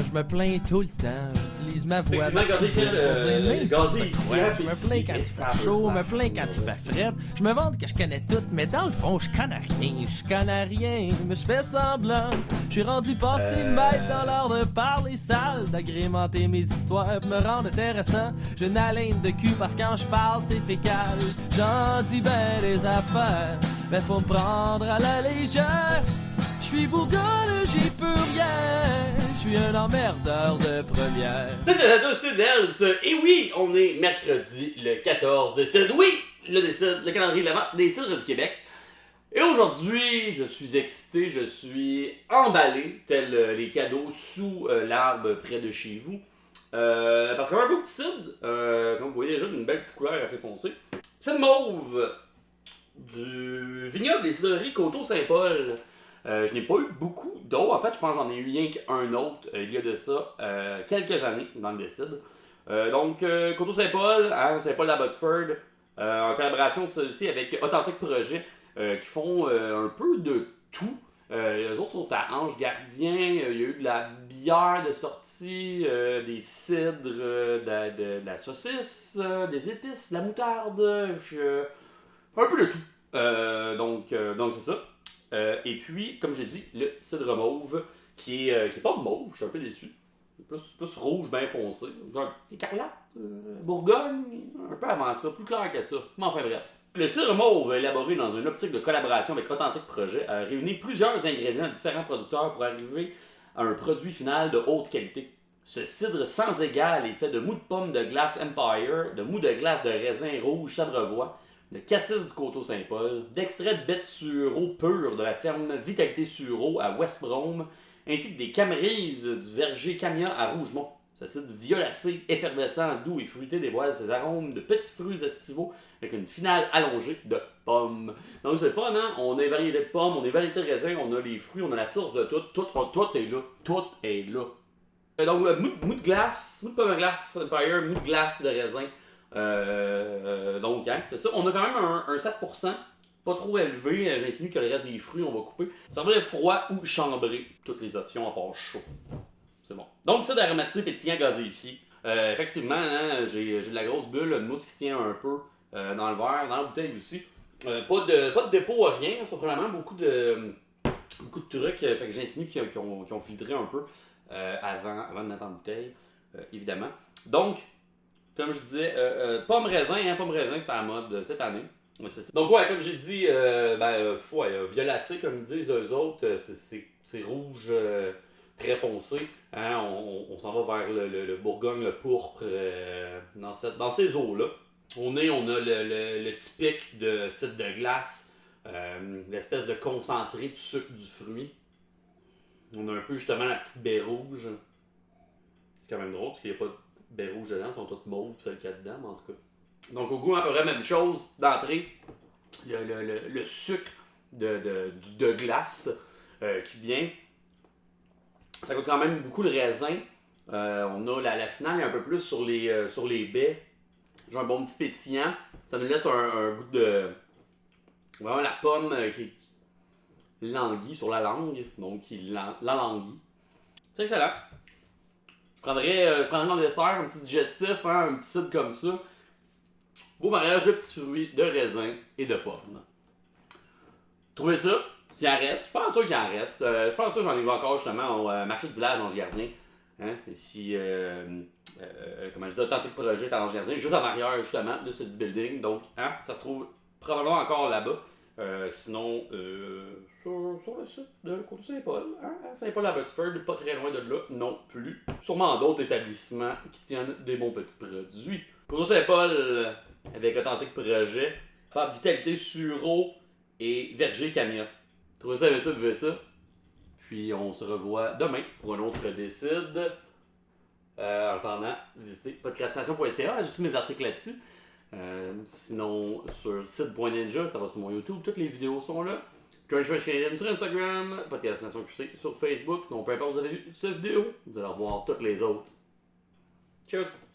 je me plains tout le temps. J'utilise ma voix Effectivement, pour dire Gazé, n'importe quoi. Je me plains quand il fait chaud, je me plains quand il fait fret. Je me vante que je connais tout, mais dans le fond, je connais rien. Je connais rien, mais je fais semblant. Je suis rendu passé maître dans l'art de parler sale, d'agrémenter mes histoires pour me rendre intéressant. J'ai une haleine de cul parce que quand je parle, c'est fécal. J'en dis ben des affaires, mais faut me prendre à la légère. Je suis bourgogne, j'y peux rien. Je suis un emmerdeur de première. C'était la dose Cidels. Et oui, on est mercredi le 14 décembre. Oui, le calendrier de l'Avent des cidres du Québec. Et aujourd'hui, je suis excité, je suis emballé, tel les cadeaux sous l'arbre près de chez vous. Parce qu'on a un beau petit cidre, comme vous voyez déjà, d'une belle petite couleur assez foncée. Cidre mauve du vignoble des cidreries Coteau-Saint-Paul. Je n'ai pas eu beaucoup d'autres. En fait, je pense que j'en ai eu rien qu'un autre il y a de ça quelques années dans le décide. Donc, Coteau-Saint-Paul, hein, Saint-Paul d'Abbotsford, en collaboration aussi avec Authentique Projet, qui font un peu de tout. Les autres sont à Ange Gardien. Il y a eu de la bière de sortie, des cidres, de la saucisse, des épices, de la moutarde, un peu de tout. Donc c'est ça. Et puis, comme j'ai dit, le cidre mauve, qui est pas mauve, je suis un peu déçu. Plus rouge, bien foncé. Écarlate, Bourgogne, un peu avant ça, plus clair que ça. Mais enfin bref. Le cidre mauve, élaboré dans une optique de collaboration avec Authentique Projet, a réuni plusieurs ingrédients de différents producteurs pour arriver à un produit final de haute qualité. Ce cidre sans égal est fait de mou de pomme de glace Empire, de mou de glace de raisin rouge Sabrevois, de cassis du Coteau-Saint-Paul, d'extrait de bête sureau pur de la ferme Vitalité Sureau à West Brome, ainsi que des camerises du verger Camia à Rougemont. Ce cidre violacé, effervescent, doux et fruité dévoile ses arômes de petits fruits estivaux avec une finale allongée de pommes. Donc c'est le fun, hein? On a une variété de pommes, on a une variété de raisins, on a les fruits, on a la source de tout. Tout est là. Tout est là. Donc, mou de glace, mou de pomme de glace Empire, mou de glace de raisin. Donc, hein, c'est ça. On a quand même un 7%, pas trop élevé. J'insinue que le reste des fruits, on va couper. Servir froid ou chambré. Toutes les options à part chaud. C'est bon. Donc, cidre aromatisé, pétillant, gazéifié. Effectivement, hein, j'ai de la grosse bulle, une mousse qui tient un peu dans le verre, dans la bouteille aussi. Pas de dépôt, rien. Surprenamment, beaucoup de trucs. Fait que j'insinue qu'ils ont filtré un peu avant de mettre en bouteille, évidemment. Donc, comme je disais, pomme raisin, c'est à la mode cette année. Donc ouais, comme j'ai dit, violacé, comme ils disent eux autres, c'est rouge très foncé. Hein, on s'en va vers le Bourgogne, le pourpre, dans ces eaux-là. On a le typique de cidre de glace, l'espèce de concentré du sucre du fruit. On a un peu justement la petite baie rouge. C'est quand même drôle parce qu'il n'y a pas de baie rouge dedans, elles sont toutes mauves, celles qu'il y a dedans, mais en tout cas. Donc au goût, à peu près la même chose d'entrée. Le sucre de glace qui vient. Ça goûte quand même beaucoup le raisin. On a la finale un peu plus sur les baies. J'ai un bon petit pétillant. Ça nous laisse un goût de... Vraiment la pomme qui languit sur la langue. Donc qui languit. C'est excellent. Je prendrais dans le dessert un petit digestif, hein, un petit cidre comme ça. Beau mariage de petits fruits, de raisin et de pommes. Trouvez ça, s'il en reste. Je pense sûr qu'il en reste. Je pense que j'en ai vu encore justement au marché du village Ange Gardien. Hein, ici, comment je dis, Authentique Projet à Ange Gardien, juste en arrière justement de ce building. Donc, hein, ça se trouve probablement encore là-bas. Sinon, sur le site de Coteau-Saint-Paul, hein, à Saint-Paul-à-Abbotsford, pas très loin de là non plus. Sûrement d'autres établissements qui tiennent des bons petits produits. Coteau-Saint-Paul, avec Authentique Projet, Pape Vitalité Sureau et Verger Camia. Trouvez ça, vivez ça. Puis on se revoit demain pour un autre décide. En attendant, visitez podcastination.ca, j'ai tous mes articles là-dessus. Sinon, sur site.ninja, ça va sur mon YouTube, toutes les vidéos sont là. French Canadian sur Instagram, Podcastination QC sur Facebook. Sinon, peu importe où vous avez vu cette vidéo, vous allez revoir toutes les autres. Cheers!